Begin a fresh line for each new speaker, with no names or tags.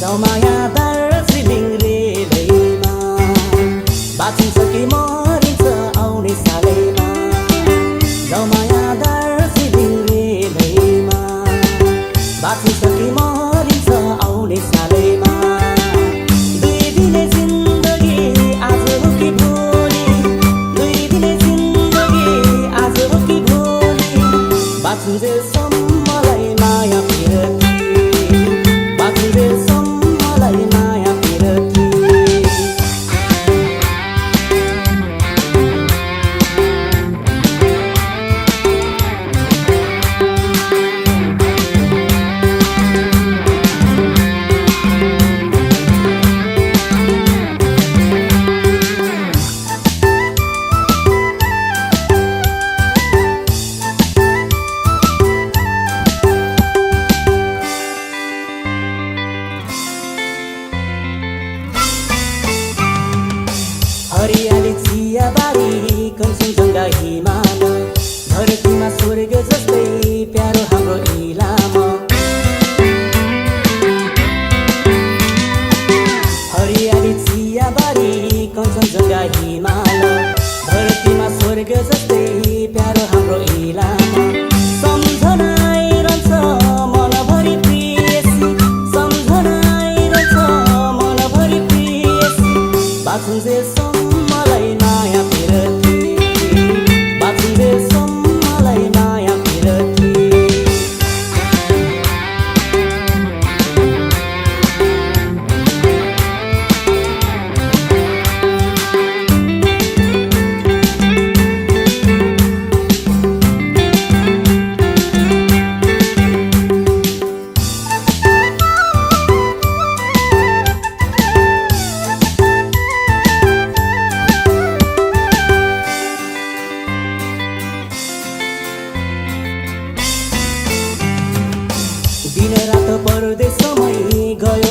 रमाया दार्जिलिङ रेलैमा बाँचिन्छ कि मरिन्छ आउने सालैमा रमाया दार्जिलिङ रेलैमा बाँचिन्छ कि मरिन्छ आउने सालैमा दुई दिने जिन्दगी आज हो कि भोलि दुई दिने जिन्दगी आज हो कि भोलि बाँचुन्जेलसम्मलाई माया फिरती बाँचुन्जेलसम्मलाई माया फिरती हरियाली चियाबारी कञ्चनजङ्घा हिमाल धरतीमा स्वर्ग जस्तै प्यारो हाम्रो इलाम हरियाली चियाबारी कञ्चनजङ्घा हिमाल धरतीमा स्वर्ग जस्तै प्यारो हाम्रो इलाम सम्झना आइरहन्छ मनभरि प्रियसी सम्झना आइरहन्छ मनभरि प्रियसी बाँचुन्जेलसम्मलाई माया फिरती बाँचुन्जेलसम्मलाई माया फिरती दिन रात परदेशमै गयो